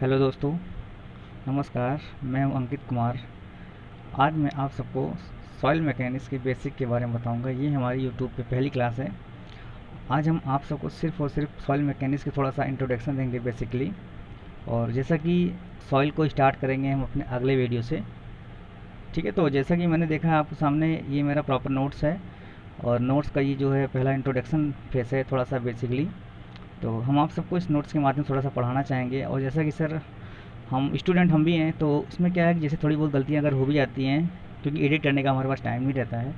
Hello दोस्तों, नमस्कार। मैं हूं अंकित कुमार। आज मैं आप सबको सॉइल मैकेनिक्स के बेसिक के बारे में बताऊंगा। ये हमारी यूट्यूब पे पहली क्लास है। आज हम आप सबको सिर्फ और सिर्फ सॉइल मैकेनिक्स की थोड़ा सा इंट्रोडक्शन देंगे बेसिकली। और जैसा कि सॉइल को स्टार्ट करेंगे हम अपने अगले वीडियो से। ठीक है, तो जैसा कि मैंने देखा आपके सामने ये मेरा प्रॉपर नोट्स है। और नोट्स का ये जो है पहला इंट्रोडक्शन फेस है थोड़ा सा बेसिकली। तो हम आप सबको इस नोट्स के माध्यम से थोड़ा सा पढ़ाना चाहेंगे। और जैसा कि सर हम स्टूडेंट हम भी हैं, तो उसमें क्या है कि जैसे थोड़ी बहुत गलतियाँ अगर हो भी जाती हैं, क्योंकि एडिट करने का हमारे पास टाइम नहीं रहता है,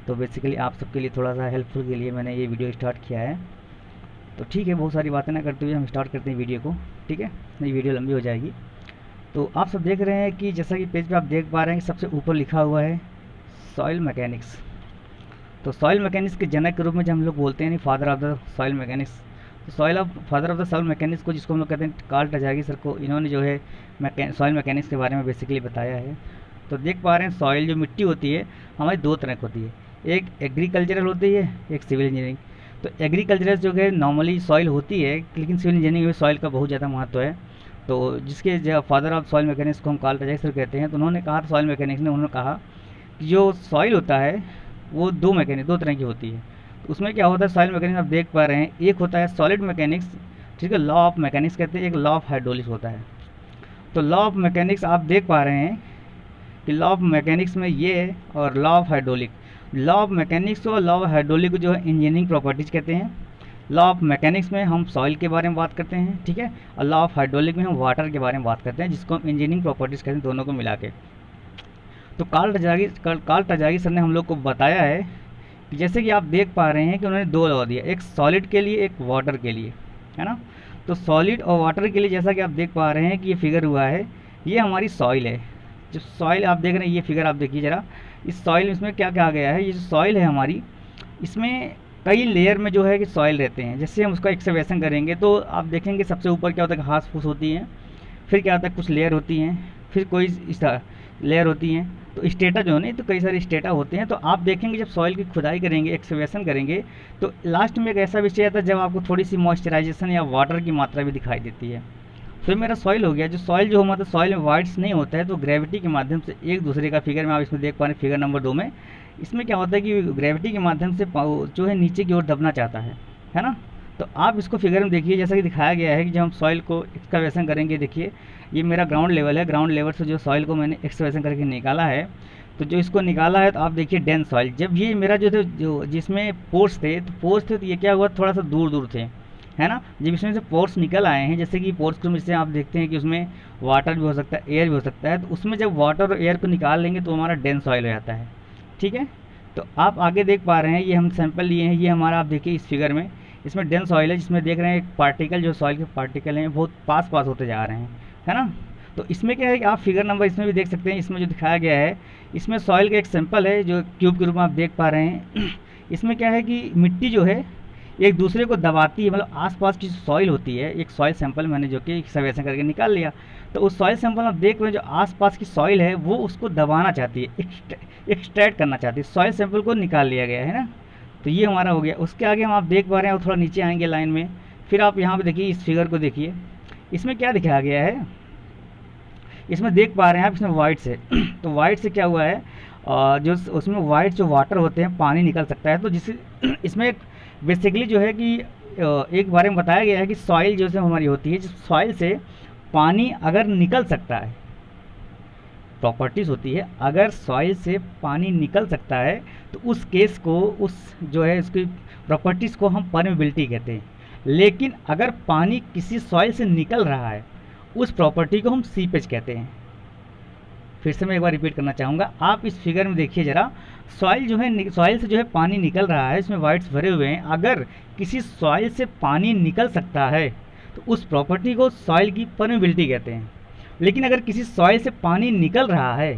तो बेसिकली आप सबके लिए थोड़ा सा हेल्पफुल के लिए मैंने ये वीडियो स्टार्ट किया है। तो ठीक है, बहुत सारी बातें ना करते हुए हम स्टार्ट करते हैं वीडियो को। ठीक है, नहीं वीडियो लंबी हो जाएगी। तो आप सब देख रहे हैं कि जैसा कि पेज पे आप देख पा रहे हैं कि सबसे ऊपर लिखा हुआ है सॉइल मैकेनिक्स। तो सॉइल मैकेनिक्स के जनक के रूप में जब हम लोग बोलते हैं, नहीं father of the soil mechanics, तो father of the soil mechanics को जिसको हम लोग कहते हैं कार्ल टजागी सर को, इन्होंने जो है सॉइल मैकेनिक्स के बारे में बेसिकली बताया है। तो देख पा रहे हैं सॉइल जो मिट्टी होती है हमारी दो तरह की होती है, एक एग्रीकल्चरल होती है, एक सिविल इंजीनियरिंग। तो एग्रीकल्चरल जो है नॉर्मली सॉइल होती है, लेकिन सिविल इंजीनियरिंग में सॉइल का बहुत ज़्यादा महत्व है। तो जिसके जो फादर ऑफ सॉइल मैकेनिक्स को हम कार्ल टजागी सर कहते हैं, तो उन्होंने कहा सॉइल मैकेनिक्स ने, उन्होंने कहा कि जो सॉइल होता है वो दो तरह की होती है। तो उसमें क्या होता है सॉइल मैकेनिक्स आप देख पा रहे हैं, एक होता है सॉलिड मैकेनिक्स, ठीक है, लॉ ऑफ मैकेनिक्स कहते हैं, एक लॉ ऑफ हाइड्रोलिक्स होता है। तो लॉ ऑफ मैकेनिक्स आप देख पा रहे हैं कि लॉ ऑफ मैकेनिक्स में ये है, और law of hydraulic, law of mechanics और लॉ ऑफ हाइड्रोलिक को जो है इंजीनियरिंग प्रॉपर्टीज कहते हैं। लॉ ऑफ मैकेनिक्स में हम सॉइल के बारे में बात करते हैं, ठीक है, और लॉ ऑफ हाइड्रोलिक में हम वाटर के बारे में बात करते हैं, जिसको हम इंजीनियरिंग प्रॉपर्टीज कहते हैं, दोनों को मिला के। तो कार्ल टजागी सर ने हम लोग को बताया है कि जैसे कि आप देख पा रहे हैं कि उन्होंने दो लॉ दिया, एक सॉलिड के लिए एक वाटर के लिए, है ना। तो सॉलिड और वाटर के लिए जैसा कि आप देख पा रहे हैं कि ये फिगर हुआ है, ये हमारी सॉइल है। जो सॉइल आप देख रहे हैं, ये फिगर आप देखिए ज़रा, इस सॉइल इसमें क्या क्या आ गया है, ये जो सॉइल है हमारी, इसमें कई लेयर में जो है कि सॉइल रहते हैं। जैसे हम उसका एक्सकवेशन करेंगे तो आप देखेंगे सबसे ऊपर क्या होता है, घास फूस होती हैं, फिर क्या होता है कुछ लेयर होती हैं, फिर कोई इस लेयर होती हैं। तो स्टेटा जो है ना, तो कई सारे स्टेटा होते हैं। तो आप देखेंगे जब सॉइल की खुदाई करेंगे, एक्सकवेशन करेंगे, तो लास्ट में एक ऐसा विषय आता है जब आपको थोड़ी सी मॉइस्चराइजेशन या वाटर की मात्रा भी दिखाई देती है। तो मेरा सॉइल हो गया। जो सॉइल जो हमारा सॉइल में वाइड्स नहीं होता है, तो ग्रेविटी के माध्यम से एक दूसरे का फिगर में आप इसमें देख पा रहे हैं, फिगर नंबर 2 में, इसमें क्या होता है कि ग्रेविटी के माध्यम से जो है नीचे की ओर दबना चाहता है ना। तो आप इसको फिगर में देखिए, जैसा कि दिखाया गया है कि जब हम सॉइल को एक्सकवेशन करेंगे, देखिए ये मेरा ग्राउंड लेवल है, ग्राउंड लेवल से जो सॉइल को मैंने एक्सकवेशन करके निकाला है, तो जो इसको निकाला है, तो आप देखिए डेंस सॉइल, जब ये मेरा जो थे जो जिसमें पोर्स थे, तो ये क्या हुआ, थोड़ा सा दूर दूर थे, है ना। जब इसमें से पोर्स निकल आए हैं, जैसे कि पोर्स को जैसे आप देखते हैं कि उसमें वाटर भी हो सकता है, एयर भी हो सकता है, तो उसमें जब वाटर और एयर को निकाल लेंगे तो हमारा डेंस सॉइल हो जाता है। ठीक है, तो आप आगे देख पा रहे हैं, ये हम सैंपल लिए हैं, ये हमारा आप देखिए इस फिगर में, इसमें डेंस सॉइल है, जिसमें देख रहे हैं एक पार्टिकल, जो सॉइल के पार्टिकल हैं बहुत पास पास होते जा रहे हैं, है ना। तो इसमें क्या है कि आप फिगर नंबर इसमें भी देख सकते हैं, इसमें जो दिखाया गया है, इसमें सॉइल का एक सैंपल है जो क्यूब के रूप में आप देख पा रहे हैं। इसमें क्या है कि मिट्टी जो है एक दूसरे को दबाती है, मतलब आसपास की सॉइल होती है, एक सॉइल सैंपल मैंने जो कि एक्सकवेशन करके निकाल लिया, तो उस सॉइल सैंपल आप देख रहे हैं जो आसपास की सॉइल है वो उसको दबाना चाहती है, एक्सट्रैक्ट करना चाहती है, सॉइल सैंपल को निकाल लिया गया है ना। तो ये हमारा हो गया। उसके आगे हम आप देख पा रहे हैं, थोड़ा नीचे आएंगे लाइन में, फिर आप यहाँ पे देखिए इस फिगर को देखिए, इसमें क्या दिखाया गया है, इसमें देख पा रहे हैं आप, इसमें वाइट से तो वाइट से क्या हुआ है, जो उसमें वाइट जो वाटर होते हैं, पानी निकल सकता है। तो जिससे इसमें बेसिकली जो है कि एक बारे में बताया गया है कि सॉइल जो से हमारी होती है, जिस सॉइल से पानी अगर निकल सकता है, प्रॉपर्टीज़ होती है, अगर सॉइल से पानी निकल सकता है तो उस केस को, उस जो है उसकी प्रॉपर्टीज़ को हम परमेबिलिटी कहते हैं। लेकिन अगर पानी किसी सॉइल से निकल रहा है, उस प्रॉपर्टी को हम सीपेज कहते हैं। फिर से मैं एक बार रिपीट करना चाहूँगा, आप इस फिगर में देखिए ज़रा, सॉइल जो है, सॉइल से जो है पानी निकल रहा है, इसमें वाइट्स भरे हुए हैं, अगर किसी सॉइल से पानी निकल सकता है तो उस प्रॉपर्टी को सॉइल की परमेबिलिटी कहते हैं। लेकिन अगर किसी सॉइल से पानी निकल रहा है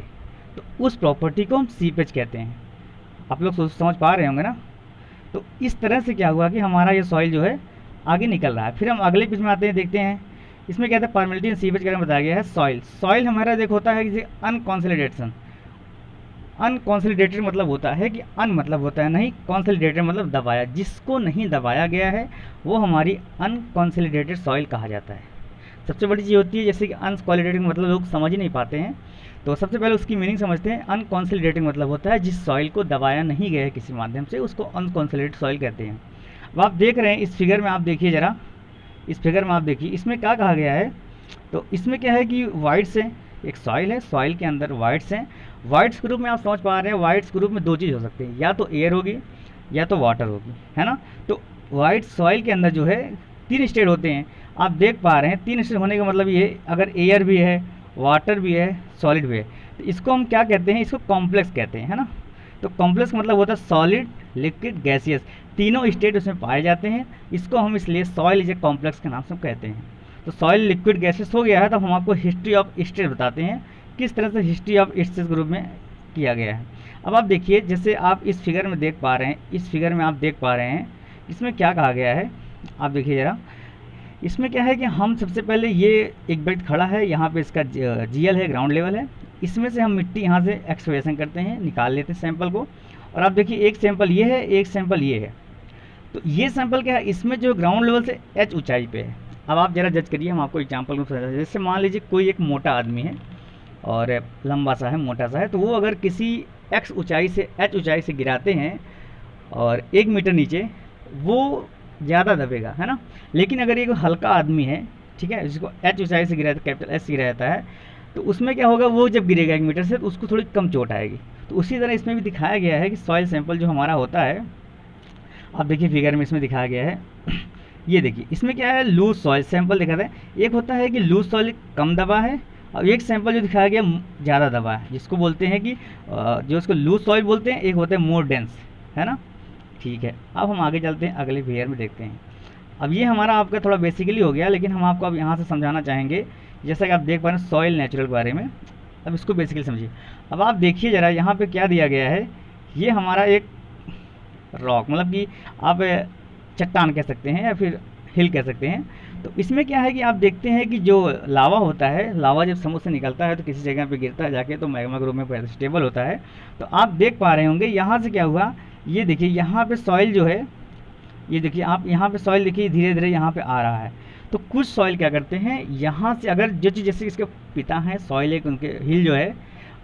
तो उस प्रॉपर्टी को हम सीपेज कहते हैं। आप लोग समझ पा रहे होंगे ना। तो इस तरह से क्या हुआ कि हमारा ये सॉइल जो है आगे निकल रहा है। फिर हम अगले पेज में आते हैं, देखते हैं इसमें क्या था, परमेबिलिटी एंड सीपेज के बारे में बताया गया है। सॉइल हमारा देख होता है कि अनकॉन्सोलिडेशन, अनकॉन्सोलिडेटेड मतलब होता है कि अन मतलब होता है नहीं, कॉन्सोलिडेटेड मतलब दबाया, जिसको नहीं दबाया गया है वो हमारी अनकॉन्सोलिडेटेड सॉइल कहा जाता है। सबसे बड़ी चीज़ होती है जैसे कि अनकॉन्सोलिडेटेड मतलब लोग समझ ही नहीं पाते हैं। तो सबसे पहले उसकी मीनिंग समझते हैं। अनकॉन्सोलिडेटेड मतलब होता है जिस सॉइल को दबाया नहीं गया है किसी माध्यम से, उसको अनकॉन्सोलिडेटेड सॉइल कहते हैं। अब आप देख रहे हैं इस फिगर में, आप देखिए ज़रा, इस फिगर में आप देखिए इसमें क्या कहा गया है। तो इसमें क्या है कि वाइट्स है, एक सॉइल है, सॉइल के अंदर वाइट्स हैं। वाइट्स ग्रुप में आप समझ पा रहे हैं, वाइट्स ग्रुप में दो चीज़ हो सकती है, या तो एयर होगी या तो वाटर होगी, है ना। तो वाइट सॉइल के अंदर जो है 3 स्टेट होते हैं, आप देख पा रहे हैं। 3 स्टेट होने का मतलब ये, अगर एयर भी है, वाटर भी है, सॉलिड भी है, तो इसको हम क्या कहते हैं, इसको कॉम्प्लेक्स कहते हैं, है ना। तो कॉम्प्लेक्स मतलब होता है सॉलिड, लिक्विड, गैसियस, तीनों स्टेट उसमें पाए जाते हैं। इसको हम इसलिए सॉइल इज ए कॉम्प्लेक्स के नाम से कहते हैं। तो सॉइल, लिक्विड, गैसेस हो गया है। तो हम आपको हिस्ट्री ऑफ स्टेट बताते हैं, किस तरह से हिस्ट्री ऑफ स्टेट ग्रुप में किया गया है। अब आप देखिए, जैसे आप इस फिगर में देख पा रहे हैं, इस फिगर में आप देख पा रहे हैं इसमें क्या कहा गया है, आप देखिए ज़रा। इसमें क्या है कि हम सबसे पहले, ये एक बेल्ट खड़ा है, यहाँ पे इसका जीएल है, ग्राउंड लेवल है। इसमें से हम मिट्टी यहाँ से एक्सकवेशन करते हैं, निकाल लेते हैं सैंपल को। और आप देखिए एक सैंपल ये है, एक सैंपल ये है। तो ये सैंपल क्या है, इसमें जो ग्राउंड लेवल से h ऊंचाई पे है। अब आप ज़रा जज करिए, हम आपको एग्जांपल में समझाते हैं। जैसे मान लीजिए कोई एक मोटा आदमी है और लंबा सा है, मोटा सा है, तो वो अगर किसी x ऊंचाई से h ऊंचाई से गिराते हैं और 1 मीटर नीचे, वो ज़्यादा दबेगा, है ना। लेकिन अगर एक हल्का आदमी है, ठीक है, जिसको h ऊंचाई से गिराया, कैपिटल S गिराया जाता है, तो उसमें क्या होगा, वो जब गिरेगा 1 मीटर से तो उसको थोड़ी कम चोट आएगी। तो उसी तरह इसमें भी दिखाया गया है कि सॉइल सैंपल जो हमारा होता है, आप देखिए फिगर में इसमें दिखाया गया है। ये देखिए इसमें क्या है, लूज सॉइल सैंपल दिखाता है। एक होता है कि लूज सॉइल कम दबा है, और एक सैंपल जो दिखाया गया ज़्यादा दबा है, जिसको बोलते हैं कि जो उसको लूज सॉइल बोलते हैं। एक होता है मोर डेंस, है ना। ठीक है, अब हम आगे चलते हैं, अगले फिगर में देखते हैं। अब ये हमारा आपका थोड़ा बेसिकली हो गया, लेकिन हम आपको अब यहाँ से समझाना चाहेंगे। जैसा कि आप देख पा रहे हैं सॉइल नेचुरल के बारे में, अब इसको बेसिकली समझिए। अब आप देखिए ज़रा, यहाँ पे क्या दिया गया है, ये हमारा एक रॉक, मतलब कि आप चट्टान कह सकते हैं या फिर हिल कह सकते हैं। तो इसमें क्या है कि आप देखते हैं कि जो लावा होता है, लावा जब समुद्र से निकलता है तो किसी जगह पे गिरता है जाके, तो मैग्मा ग्रुप में स्टेबल होता है। तो आप देख पा रहे होंगे यहाँ से क्या हुआ, ये देखिए यहाँ पे सॉइल जो है, ये देखिए आप यहाँ पे सॉइल देखिए धीरे धीरे यहाँ पे आ रहा है। तो कुछ सॉइल क्या करते हैं, यहाँ से अगर जो चीज़, जैसे इसके पिता हैं सॉइल, एक उनके हिल जो है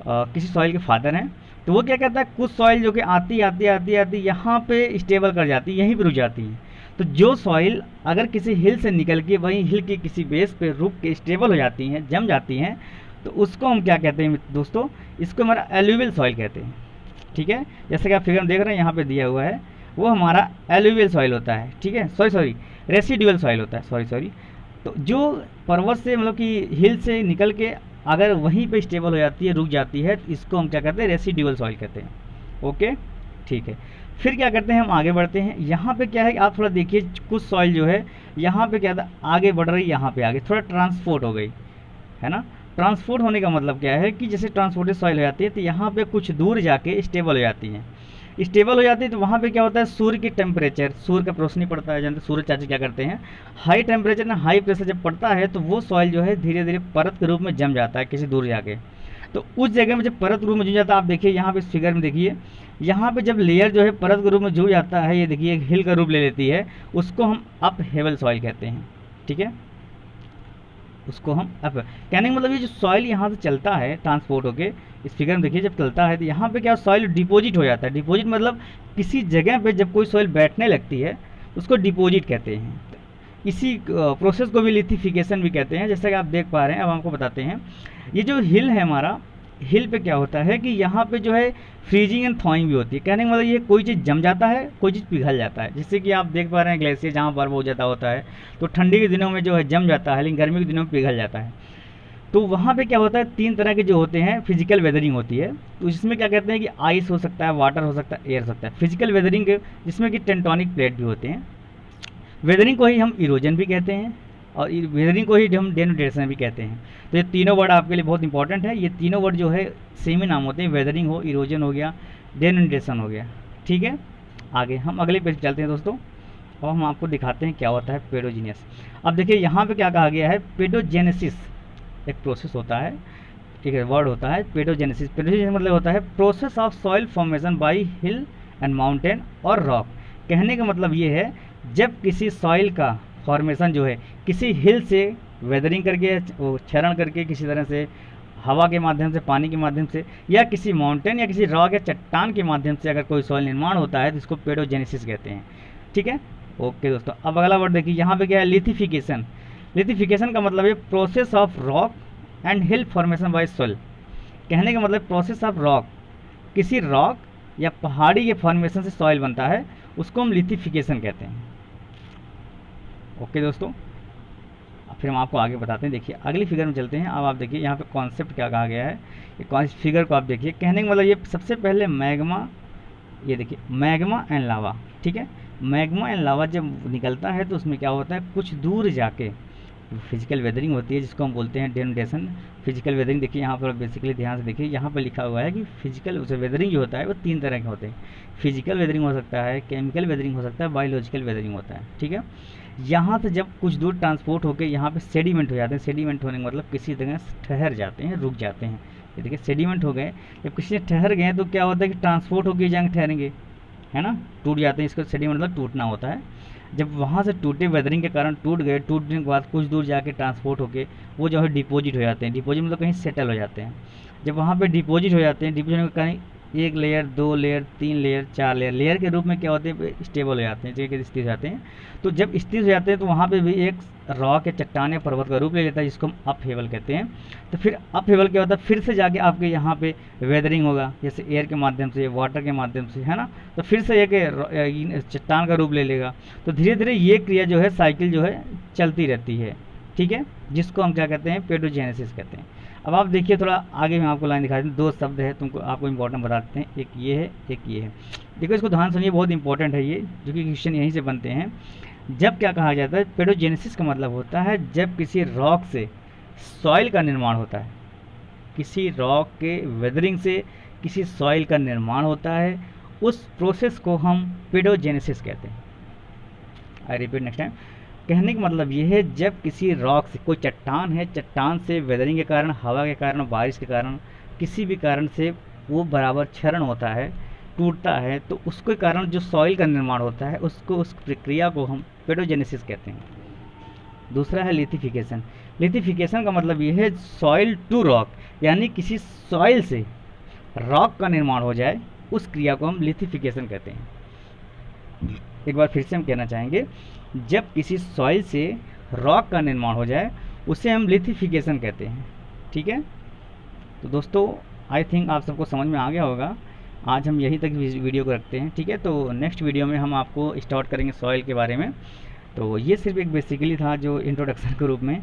किसी सॉइल के फादर हैं, तो वो क्या करता है, कुछ सॉइल जो कि आती आती आती आती यहाँ पे स्टेबल कर जाती है, यहीं पर रुक जाती है। तो जो सॉइल अगर किसी हिल से निकल के वहीं हिल के किसी बेस पे रुक के स्टेबल हो जाती हैं, जम जाती हैं, तो उसको हम क्या कहते हैं दोस्तों, इसको हमारा एलुवियल सॉइल कहते हैं। ठीक है, जैसे कि आप फिगर में देख रहे हैं यहाँ पे दिया हुआ है, वो हमारा एलुवियल सॉइल होता है। ठीक है, सॉरी रेसिडुअल सॉइल होता है, सॉरी। तो जो पर्वत से, मतलब कि हिल से निकल के अगर वहीं पे स्टेबल हो जाती है, रुक जाती है, तो इसको हम क्या कहते हैं, रेसिडुअल सॉइल कहते हैं। ओके, ठीक है। फिर क्या करते हैं, हम आगे बढ़ते हैं। यहाँ पे क्या है कि आप थोड़ा देखिए, कुछ सॉइल जो है यहाँ पे क्या था, आगे बढ़ रही, यहाँ पे आगे थोड़ा ट्रांसपोर्ट हो गई, है ना। ट्रांसपोर्ट होने का मतलब क्या है कि जैसे ट्रांसपोर्टेड सॉइल हो जाती है, तो यहाँ पे कुछ दूर जाके स्टेबल हो जाती हैं। स्टेबल हो जाती है तो वहाँ पे क्या होता है, सूर्य की टेम्परेचर, सूर्य का रोशनी पड़ता है, जानते सूर्य चाची क्या करते हैं, हाई टेम्परेचर ना हाई प्रेशर जब पड़ता है, तो वो सॉइल जो है धीरे धीरे परत के रूप में जम जाता है किसी दूर जाके। तो उस जगह में जब परत रूप में जुड़ जाता है, आप देखिए यहाँ पे इस फिगर में देखिए, यहाँ पे जब लेयर जो है परत के रूप में जुड़ जाता है, ये देखिए एक हिल का रूप ले लेती है, उसको हम अप हेवल सॉइल कहते हैं। ठीक है, उसको हम अप, कहने का मतलब ये जो सॉइल यहाँ से चलता है ट्रांसपोर्ट होके, इस फिगर में देखिए जब चलता है तो यहाँ पे क्या सॉइल डिपॉजिट हो जाता है। डिपॉजिट मतलब किसी जगह पे जब कोई सॉइल बैठने लगती है उसको डिपॉजिट कहते हैं। इसी प्रोसेस को भी लिथिफिकेशन भी कहते हैं, जैसा कि आप देख पा रहे हैं। अब हमको बताते हैं, ये जो हिल है हमारा, हिल पे क्या होता है कि यहाँ पे जो है फ्रीजिंग एंड थॉइंग भी होती है। कहने का मतलब ये कोई चीज़ जम जाता है, कोई चीज़ पिघल जाता है। जैसे कि आप देख पा रहे हैं ग्लेशियर जहाँ बर्फ बहुत ज़्यादा होता है, तो ठंडी के दिनों में जो है जम जाता है, लेकिन गर्मी के दिनों में पिघल जाता है। तो वहाँ पे क्या होता है, 3 तरह के जो होते हैं फिजिकल वेदरिंग होती है। तो इसमें क्या कहते हैं कि आइस हो सकता है, वाटर हो सकता है, एयर हो सकता है। फिजिकल वेदरिंग जिसमें कि टेक्टोनिक प्लेट भी होते हैं। वेदरिंग को ही हम इरोजन भी कहते हैं, और वेदरिंग को ही हम डेनुडेशन भी कहते हैं। तो ये तीनों वर्ड आपके लिए बहुत इंपॉर्टेंट है। ये तीनों वर्ड जो है सेम ही नाम होते हैं, वेदरिंग हो, इरोजन हो गया, डेनुडेशन हो गया। ठीक है, आगे हम अगले पेज चलते हैं दोस्तों, और हम आपको दिखाते हैं क्या होता है पेडोजीनियस। अब देखिए यहाँ पे क्या कहा गया है, पेडोजेनेसिस एक प्रोसेस होता है, एक वर्ड होता है पेडोजेनेसिस। पेडोजेनेसिस मतलब होता है process of soil formation by hill and mountain और रॉक। कहने का मतलब ये है, जब किसी सॉइल का फॉर्मेशन जो है किसी हिल से वेदरिंग करके, वो क्षरण करके, किसी तरह से हवा के माध्यम से, पानी के माध्यम से, या किसी माउंटेन या किसी रॉक या चट्टान के माध्यम से अगर कोई सॉइल निर्माण होता है तो इसको पेडोजेनेसिस कहते हैं। ठीक है, ओके दोस्तों। अब अगला वर्ड देखिए, यहाँ पे क्या है, लिथिफिकेशन। लिथिफिकेशन का मतलब है process of rock and hill formation by soil. कहने का मतलब प्रोसेस ऑफ रॉक, किसी रॉक या पहाड़ी के फॉर्मेशन से सॉइल बनता है, उसको हम लिथिफिकेशन कहते हैं। ओके दोस्तों, फिर हम आपको आगे बताते हैं। देखिए अगली फिगर में चलते हैं। अब आप देखिए यहाँ पे कॉन्सेप्ट क्या कहा गया है, ये फिगर को आप देखिए। कहने का मतलब ये सबसे पहले मैग्मा, ये देखिए मैग्मा एंड लावा। ठीक है, मैग्मा एंड लावा जब निकलता है तो उसमें क्या होता है, कुछ दूर जाके फिजिकल वेदरिंग होती है, जिसको हम बोलते हैं डेनुडेशन। फिजिकल वेदरिंग देखिए यहाँ पर बेसिकली ध्यान से देखिए, यहाँ पर लिखा हुआ है कि फिजिकल वेदरिंग जो होता है वो 3 तरह के होते हैं। फिजिकल वेदरिंग हो सकता है, केमिकल वेदरिंग हो सकता है, बायोलॉजिकल वेदरिंग होता है। ठीक है, यहाँ से जब कुछ दूर ट्रांसपोर्ट होकर यहाँ पे सेडिमेंट हो जाते हैं। सेडिमेंट होने का मतलब किसी जगह ठहर जाते हैं, रुक जाते हैं। ये देखिए सेडिमेंट हो गए, जब किसी ठहर गए तो क्या होता है कि ट्रांसपोर्ट होकर जगह ठहरेंगे, है ना, टूट जाते हैं। इसको सेडिमेंट मतलब टूटना होता है। जब वहाँ से टूटे, वेदरिंग के कारण टूट गए, टूटने के बाद कुछ दूर जाके ट्रांसपोर्ट होके वो जो है डिपॉजिट हो जाते हैं। डिपॉजिट मतलब कहीं सेटल हो जाते हैं। जब वहाँ पे डिपॉजिट हो जाते हैं, डिपॉजिट में कहीं 1 layer, 2 layer, 3 layer, 4 layer, layer के रूप में क्या होते हैं, स्टेबल हो जाते हैं, जगह स्थिर हो जाते हैं। तो जब स्थिर हो जाते हैं तो वहाँ पे भी एक रॉक या चट्टान या पर्वत का रूप ले लेता है, जिसको हम अप हेवल कहते हैं। तो फिर अप हेवल क्या होता है, फिर से जाके आपके यहाँ पे वेदरिंग होगा, जैसे एयर के माध्यम से, वाटर के माध्यम से, है ना। तो फिर से एक चट्टान का रूप ले लेगा। तो धीरे धीरे ये क्रिया जो है, साइकिल जो है चलती रहती है। ठीक है, जिसको हम क्या कहते हैं, पेडोजेनेसिस कहते हैं। अब आप देखिए थोड़ा आगे मैं आपको लाइन दिखा देता हूँ। 2 शब्द है, तुमको आपको इंपॉर्टेंट बता देते हैं, एक ये है, एक ये है। देखो इसको ध्यान सुनिए, बहुत इंपॉर्टेंट है ये, जो कि क्वेश्चन यहीं से बनते हैं। जब क्या कहा जाता है, पेडोजेनेसिस का मतलब होता है जब किसी रॉक से सॉइल का निर्माण होता है, किसी रॉक के वेदरिंग से किसी सॉइल का निर्माण होता है, उस प्रोसेस को हम पेडोजेनेसिस कहते हैं। I repeat next time. कहने का मतलब ये है, जब किसी रॉक से, कोई चट्टान है, चट्टान से वेदरिंग के कारण, हवा के कारण, बारिश के कारण, किसी भी कारण से वो बराबर क्षरण होता है, टूटता है, तो उसके कारण जो सॉइल का निर्माण होता है, उसको, उस प्रक्रिया को हम पेडोजेनेसिस कहते हैं। दूसरा है लिथिफिकेशन। लिथिफिकेशन का मतलब ये है सॉइल टू रॉक, यानी किसी सॉइल से रॉक का निर्माण हो जाए, उस क्रिया को हम लिथिफिकेशन कहते हैं। एक बार फिर से हम कहना चाहेंगे, जब किसी सॉइल से रॉक का निर्माण हो जाए, उसे हम लिथिफिकेशन कहते हैं। ठीक है, तो दोस्तों आई थिंक आप सबको समझ में आ गया होगा। आज हम यहीं तक वीडियो को रखते हैं। ठीक है, तो नेक्स्ट वीडियो में हम आपको स्टार्ट करेंगे सॉइल के बारे में। तो ये सिर्फ एक बेसिकली था जो इंट्रोडक्शन के रूप में।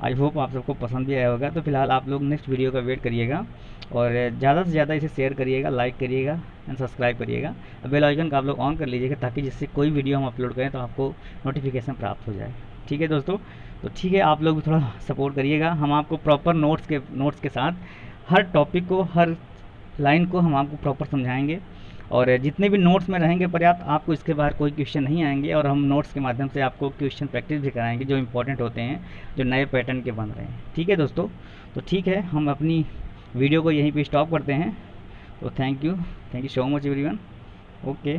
आई होप आप सबको पसंद भी आया होगा। तो फिलहाल आप लोग नेक्स्ट वीडियो का वेट करिएगा और ज़्यादा से ज़्यादा इसे शेयर करिएगा, लाइक करिएगा एंड सब्सक्राइब करिएगा। बेल आइकन का आप लोग ऑन कर लीजिएगा, ताकि जिससे कोई वीडियो हम अपलोड करें तो आपको नोटिफिकेशन प्राप्त हो जाए। ठीक है दोस्तों, तो ठीक है, आप लोग भी थोड़ा सपोर्ट करिएगा। हम आपको प्रॉपर नोट्स के साथ हर टॉपिक को, हर लाइन को हम आपको प्रॉपर समझाएंगे, और जितने भी नोट्स में रहेंगे पर्याप्त, आपको इसके बाहर कोई क्वेश्चन नहीं आएंगे। और हम नोट्स के माध्यम से आपको क्वेश्चन प्रैक्टिस भी कराएंगे, जो इंपॉर्टेंट होते हैं, जो नए पैटर्न के बन रहे हैं। ठीक है दोस्तों, तो ठीक है, हम अपनी वीडियो को यहीं पे स्टॉप करते हैं। तो thank you so much everyone. Okay.